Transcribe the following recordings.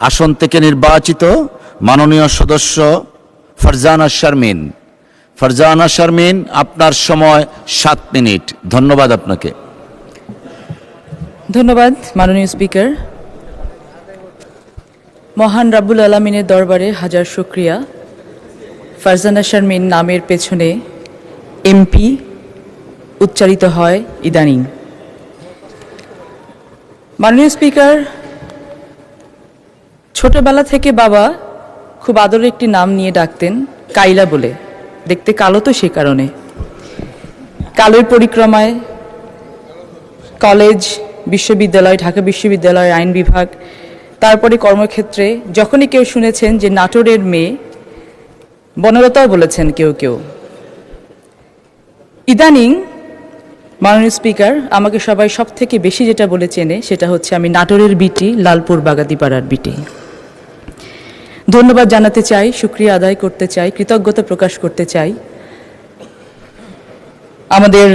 আসন থেকে নির্বাচিত মাননীয় সদস্য ফারজানা শারমিন। ফারজানা শারমিন, আপনার সময় 7 মিনিট। ধন্যবাদ আপনাকে। ধন্যবাদ মাননীয় স্পিকার। মহান রাব্বুল আলামিনের দরবারে হাজার শুকরিয়া। ফারজানা শারমিন নামের পেছনে এমপি উচ্চারিত হয় ইদানিং। মাননীয় স্পিকার, ছোটবেলা থেকে বাবা খুব আদরের একটি নাম নিয়ে ডাকতেন, কাইলা বলে। দেখতে কালো তো সে কারণে। কালোর পরিক্রমায় কলেজ, বিশ্ববিদ্যালয়, ঢাকা বিশ্ববিদ্যালয়, আইন বিভাগ, তারপরে কর্মক্ষেত্রে যখনই কেউ শুনেছেন যে নাটোরের মেয়ে, বনলতাও বলেছেন কেউ কেউ। ইদানিং মাননীয় স্পিকার, আমাকে সবাই সব থেকে বেশি যেটা বলে চেনে সেটা হচ্ছে আমি নাটোরের বিটি, লালপুর বাগাতিপাড়ার বিটি। ধন্যবাদ জানাতে চাই, শুকরিয়া আদায় করতে চাই, কৃতজ্ঞতা প্রকাশ করতে চাই আমাদের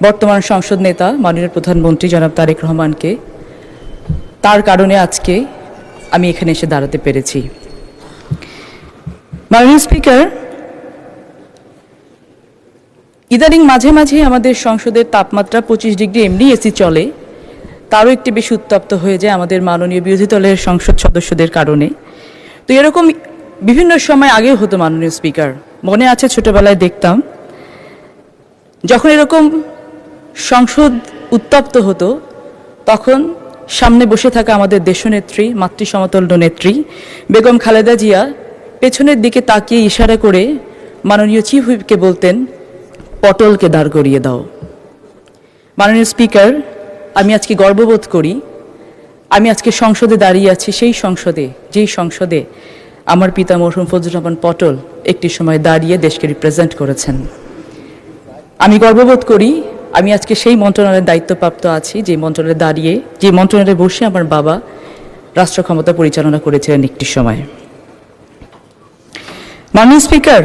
বর্তমান সংসদ নেতা মাননীয় প্রধানমন্ত্রী জনাব তারেক রহমানকে। তার কারণে আজকে আমি এখানে এসে দাঁড়াতে পেরেছি। মাননীয় স্পিকার, ইদানিং মাঝে মাঝে আমাদের সংসদের তাপমাত্রা 25 ডিগ্রি এমনি এসি চলে, তারও একটু বেশি উত্তপ্ত হয়ে যায় আমাদের মাননীয় বিরোধী দলের সংসদ সদস্যদের কারণে। তো এরকম বিভিন্ন সময় আগেও হতো মাননীয় স্পিকার। মনে আছে ছোটবেলায় দেখতাম যখন এরকম সংসদ উত্তপ্ত হতো তখন সামনে বসে থাকা আমাদের দেশনেত্রী, মাতৃ সমতুল্য নেত্রী বেগম খালেদা জিয়া পেছনের দিকে তাকিয়ে ইশারা করে মাননীয় চিফ হুইপকে বলতেন, পটলকে দাঁড় করিয়ে দাও। মাননীয় স্পিকার, আমি আজকে গর্ববোধ করি আমি আজকে সংসদে দাঁড়িয়ে আছি, সেই সংসদে যেই সংসদে আমার পিতা মরহুম ফজলুর রহমান পটল একটি সময় দাঁড়িয়ে দেশকে রিপ্রেজেন্ট করেছেন। আমি গর্ববোধ করি আমি আজকে সেই মন্ত্রণালয়ের দায়িত্বপ্রাপ্ত আছি যে মন্ত্রণালয়ে দাঁড়িয়ে, যে মন্ত্রণালয়ে বসে আমার বাবা রাষ্ট্র ক্ষমতা পরিচালনা করেছিলেন একটি সময়। মাননীয় স্পিকার,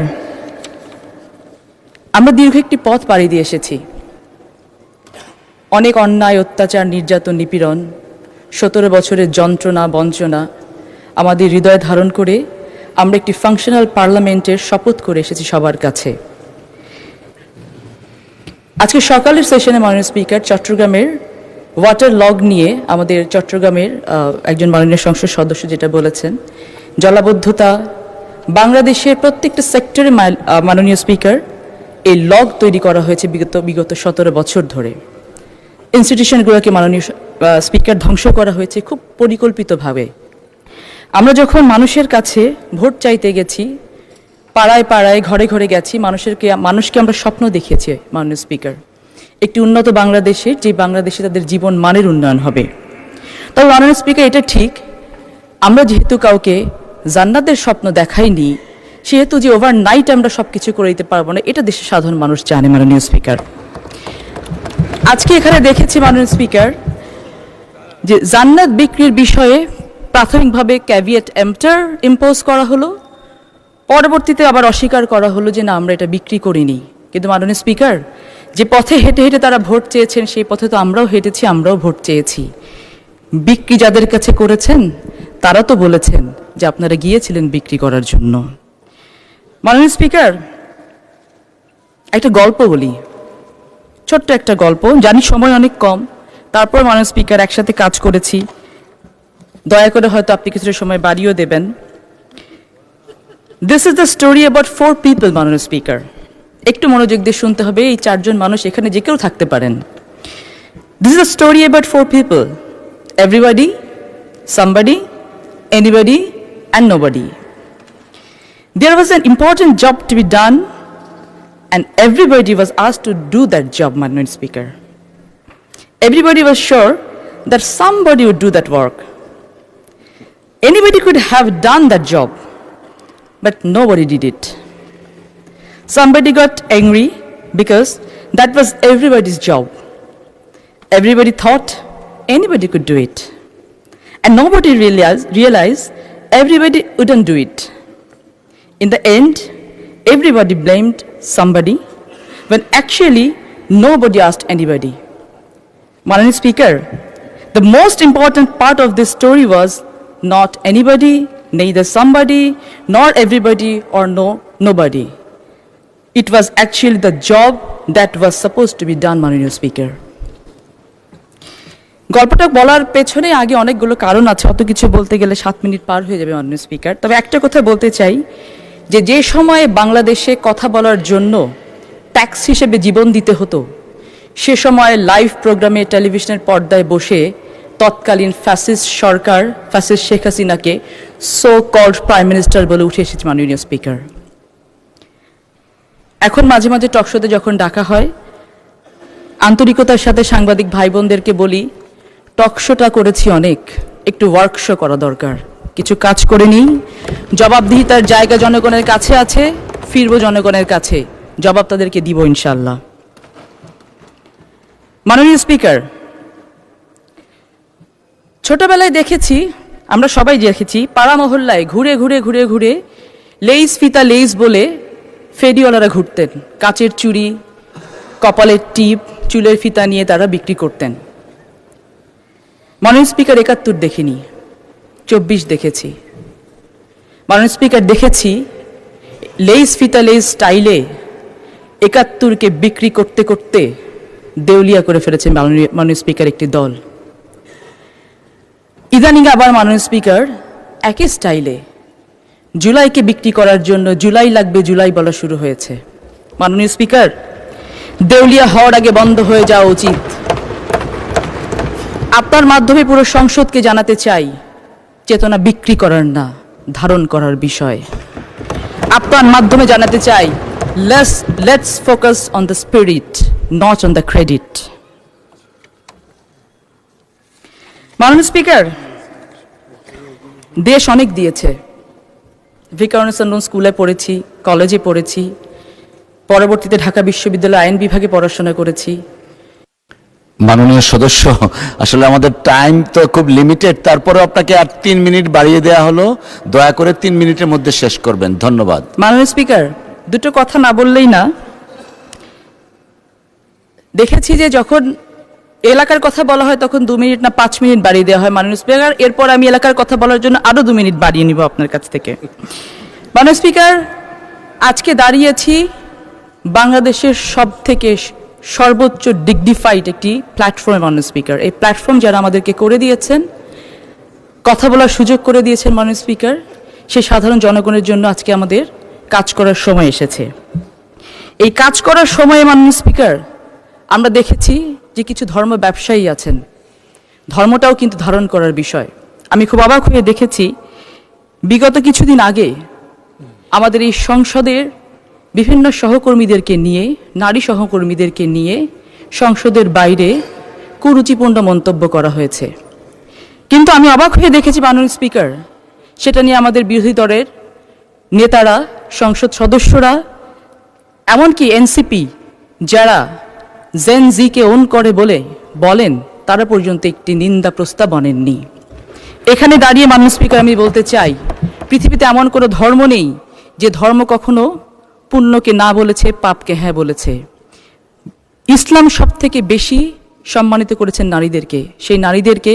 আমরা দীর্ঘ একটি পথ পাড়ি দিয়ে এসেছি। অনেক অন্যায়, অত্যাচার, নির্যাতন, নিপীড়ন, 17 বছরের যন্ত্রণা, বঞ্চনা আমাদের হৃদয়ে ধারণ করে আমরা একটি ফাংশনাল পার্লামেন্টের শপথ করে এসেছি সবার কাছে। আজকে সকালের সেশনে মাননীয় স্পিকার, চট্টগ্রামের ওয়াটার লগ নিয়ে আমাদের চট্টগ্রামের একজন মাননীয় সংসদ সদস্য যেটা বলেছেন, জলাবদ্ধতা বাংলাদেশের প্রত্যেকটা সেক্টরে মাননীয় স্পিকার এই লগ তৈরি করা হয়েছে বিগত 17 বছর ধরে। ইনস্টিটিউশনগুলোকে মাননীয় স্পিকার ধ্বংস করা হয়েছে খুব পরিকল্পিতভাবে। আমরা যখন মানুষের কাছে ভোট চাইতে গেছি, পাড়ায় পাড়ায়, ঘরে ঘরে গেছি, মানুষকে আমরা স্বপ্ন দেখিয়েছি মাননীয় স্পিকার, একটি উন্নত বাংলাদেশের, যে বাংলাদেশে তাদের জীবন মানের উন্নয়ন হবে। তবে মাননীয় স্পিকার, এটা ঠিক আমরা যেহেতু কাউকে জান্নাতের স্বপ্ন দেখাইনি, সেহেতু যে ওভারনাইট আমরা সব কিছু করে দিতে পারবো না, এটা দেশের সাধারণ মানুষ জানে মাননীয় স্পিকার। আজকে এখানে দেখেছি মাননীয় স্পিকার যে জান্নাত বিক্রির বিষয়ে প্রাথমিকভাবে ক্যাভিয়েট এম্পটার ইম্পোজ করা হলো, পরবর্তীতে আবার অস্বীকার করা হলো যে না, আমরা এটা বিক্রি করিনি। কিন্তু মাননীয় স্পিকার, যে পথে হেঁটে হেঁটে তারা ভোট চেয়েছেন সেই পথে তো আমরাও হেঁটেছি, আমরাও ভোট চেয়েছি। বিক্রি যাদের কাছে করেছেন তারা তো বলেছেন যে আপনারা গিয়েছিলেন বিক্রি করার জন্য। মাননীয় স্পিকার, একটা গল্প বলি, ছোট্ট একটা গল্প, জানি সময় অনেক কম, তারপর মাননীয় স্পিকার একসাথে কাজ করেছি, দয়া করে হয়তো আপনি কিছুটা সময় বাড়িয়েও দেবেন। This is the story about 4 people মাননীয় স্পিকার। একটু মনোযোগ দিয়ে শুনতে হবে, এই 4 জন মানুষ এখানে যে কেউ থাকতে পারেন। This is the story about 4 people, everybody, somebody, anybody and nobody. There was an important job to be done and everybody was asked to do that job, Madam Speaker. Everybody was sure that somebody would do that work. Anybody could have done that job, but nobody did it. Somebody got angry because that was everybody's job. Everybody thought anybody could do it. And nobody realized everybody wouldn't do it. In the end, everybody blamed somebody when actually nobody asked anybody. Madam Speaker, the most important part of this story was not anybody, neither somebody, nor everybody, or nobody. It was actually the job that was supposed to be done, মাননীয় speaker. গল্পটা বলার পেছনে আগে অনেকগুলো কারণ আছে, অত কিছু বলতে গেলে 7 মিনিট পার হয়ে যাবে মাননীয় স্পিকার। তবে একটা কথা বলতে চাই যে সময়ে বাংলাদেশে কথা বলার জন্য ট্যাক্স হিসেবে জীবন দিতে হতো, সে সময় লাইভ প্রোগ্রামে টেলিভিশনের পর্দায় বসে তৎকালীন ফ্যাসিস্ট সরকার, ফ্যাসিস্ট শেখ হাসিনাকে সো কল্ড প্রাইম মিনিস্টার বলে উঠে এসেছে মাননীয় স্পিকার। এখন মাঝে মাঝে টকশোতে যখন ডাকা হয়, আন্তরিকতার সাথে সাংবাদিক ভাই বোনদেরকে বলি, টকশোটা করেছি অনেক, একটু ওয়ার্কশো করা দরকার, কিছু কাজ করে নিই, জবাবদিহিতার জায়গা জনগণের কাছে আছে, ফিরবো জনগণের কাছে, জবাব তাদেরকে দিব ইনশাল্লাহ। মাননীয় স্পিকার, ছোটবেলায় দেখেছি, আমরা সবাই দেখেছি, পাড়া মহল্লায় ঘুরে ঘুরে ঘুরে ঘুরে লেইস ফিতা লেইস বলে ফেরিওয়ালারা ঘুরতেন, কাচের চুড়ি, কপালের টিপ, চুলের ফিতা নিয়ে তারা বিক্রি করতেন। মাননীয় স্পিকার, 71 দেখিনি, 24 দেখেছি। মাননীয় স্পিকার, দেখেছি লেইস ফিতা লেইস স্টাইলে 71কে বিক্রি করতে করতে দেউলিয়া করে ফেলেছে মাননীয় স্পিকার একটি দল। ইদানিং আবার মাননীয় স্পিকার একই স্টাইলে জুলাইকে বিক্রি করার জন্য জুলাই লাগবে জুলাই বলা শুরু হয়েছে। মাননীয় স্পিকার, দেউলিয়া হওয়ার আগে বন্ধ হয়ে যাওয়া উচিত। আপনার মাধ্যমে পুরো সংসদকে জানাতে চাই, চেতনা বিক্রি করার না, ধারণ করার বিষয়। আপনার মাধ্যমে জানাতে চাই, let's focus on the spirit, not on the credit. মাননীয় স্পিকার, দেশ অনেক দিয়েছে। ভিকারুননিসা স্কুলে পড়েছি, কলেজে পড়েছি, পরবর্তীতে ঢাকা বিশ্ববিদ্যালয় আইন বিভাগে পড়াশোনা করেছি। মাননীয় সদস্য, আসলে আমাদের টাইম তো খুব লিমিটেড, তারপরে আপনাকে আর 3 মিনিট বাড়িয়ে দেওয়া হলো, দয়া করে 3 মিনিটের মধ্যে শেষ করবেন, ধন্যবাদ। মাননীয় স্পিকার, দুটো কথা না বললেই না। দেখেছি যে যখন এলাকার কথা বলা হয় তখন 2 মিনিট না 5 মিনিট বাড়িয়ে দেওয়া হয় মাননীয় স্পিকার। এরপর আমি এলাকার কথা বলার জন্য আরো 2 মিনিট বাড়িয়ে নিব আপনার কাছ থেকে। মাননীয় স্পিকার, আজকে দাঁড়িয়েছি বাংলাদেশের সবথেকে সর্বোচ্চ ডিগনিফাইড একটি প্ল্যাটফর্মে মাননীয় স্পিকার। এই প্ল্যাটফর্ম যারা আমাদেরকে করে দিয়েছেন, কথা বলার সুযোগ করে দিয়েছেন মাননীয় স্পিকার, সেই সাধারণ জনগণের জন্য আজকে আমাদের কাজ করার সময় এসেছে। এই কাজ করার সময়ে মাননীয় স্পিকার, আমরা দেখেছি যে কিছু ধর্ম ব্যবসায়ী আছেন, ধর্মটাও কিন্তু ধারণ করার বিষয়। আমি খুব অবাক হয়ে দেখেছি, বিগত কিছুদিন আগে আমাদের এই সংসদের বিভিন্ন সহকর্মীদেরকে নিয়ে, নারী সহকর্মীদেরকে নিয়ে সংসদের বাইরে কুরুচিপূর্ণ মন্তব্য করা হয়েছে। কিন্তু আমি অবাক হয়ে দেখেছি মাননীয় স্পিকার, সেটা নিয়ে আমাদের বিরোধী দলের নেতারা, সংসদ সদস্যরা, এমনকি এনসিপি যারা জেন জিকে ওন করে বলেন, তারা পর্যন্ত একটি নিন্দা প্রস্তাব আনেননি। এখানে দাঁড়িয়ে মাননীয় স্পিকার, আমি বলতে চাই, পৃথিবীতে এমন কোনো ধর্ম নেই যে ধর্ম কখনো পুণ্যকে না বলেছে, পাপকে হ্যাঁ বলেছে। ইসলাম সব থেকে বেশি সম্মানিত করেছেন নারীদেরকে। সেই নারীদেরকে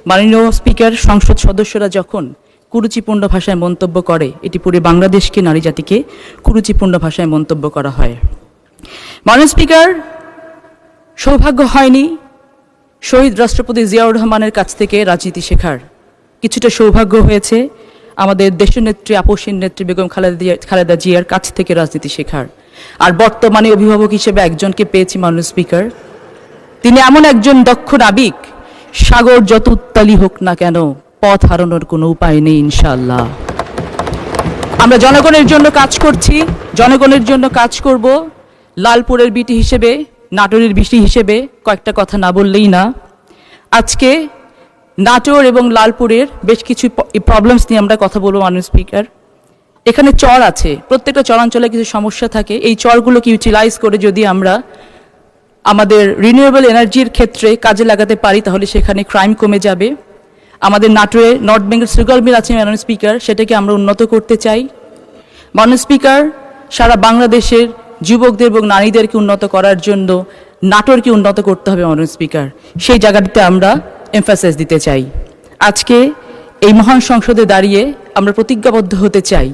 মাননীয় স্পিকার, সংসদ সদস্যরা যখন কুরুচিপূর্ণ ভাষায় মন্তব্য করে, এটি পুরো বাংলাদেশকে, নারী জাতিকে কুরুচিপূর্ণ ভাষায় মন্তব্য করা হয়। মাননীয় স্পিকার, সৌভাগ্য হয়নি শহীদ রাষ্ট্রপতি জিয়াউর রহমানের কাছ থেকে রাজনীতি শেখার, কিছুটা সৌভাগ্য হয়েছে আমাদের দেশনেত্রী, আপসীন নেত্রী বেগম খালেদা জিয়ার কাছ থেকে রাজনীতি শেখার। আর বর্তমানে অভিভাবক হিসেবে একজনকে পেয়েছি মাননীয় স্পিকার, তিনি এমন একজন দক্ষ নাবিক, সাগর যত উত্তালি হোক না কেন পথ হারানোর কোনো উপায় নেই ইনশাআল্লাহ। আমরা জনগণের জন্য কাজ করছি, জনগণের জন্য কাজ করব। লালপুরের বিটি হিসেবে, নাটোরের বিটি হিসেবে কয়েকটা কথা না বললেই না। আজকে নাটোর এবং লালপুরের বেশ কিছু প্রবলেমস নিয়ে আমরা কথা বলবো মাননীয় স্পিকার। এখানে চর আছে, প্রত্যেকটা চরাঞ্চলে কিছু সমস্যা থাকে। এই চরগুলোকে ইউটিলাইজ করে যদি আমরা আমাদের রিনিউয়েবল এনার্জির ক্ষেত্রে কাজে লাগাতে পারি, তাহলে সেখানে ক্রাইম কমে যাবে। আমাদের নাটোরে নর্থ বেঙ্গল সুগার মিল আছে মাননীয় স্পিকার, সেটাকে আমরা উন্নত করতে চাই। মাননীয় স্পিকার, সারা বাংলাদেশের যুবকদের এবং নারীদেরকে উন্নত করার জন্য নাটোরকে উন্নত করতে হবে মাননীয় স্পিকার, সেই জায়গাটিতে আমরা এমফাসাইজ দিতে চাই। আজকে এই মহান সংসদে দাঁড়িয়ে আমরা প্রতিজ্ঞাবদ্ধ হতে চাই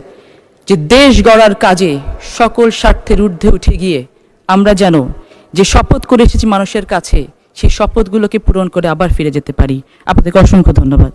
যে দেশ গড়ার কাজে সকল স্বার্থের ঊর্ধ্বে উঠে গিয়ে আমরা যেন যে শপথ করে এসেছি মানুষের কাছে সেই শপথগুলোকে পূরণ করে আবার ফিরে যেতে পারি। আপনাদেরকে অসংখ্য ধন্যবাদ।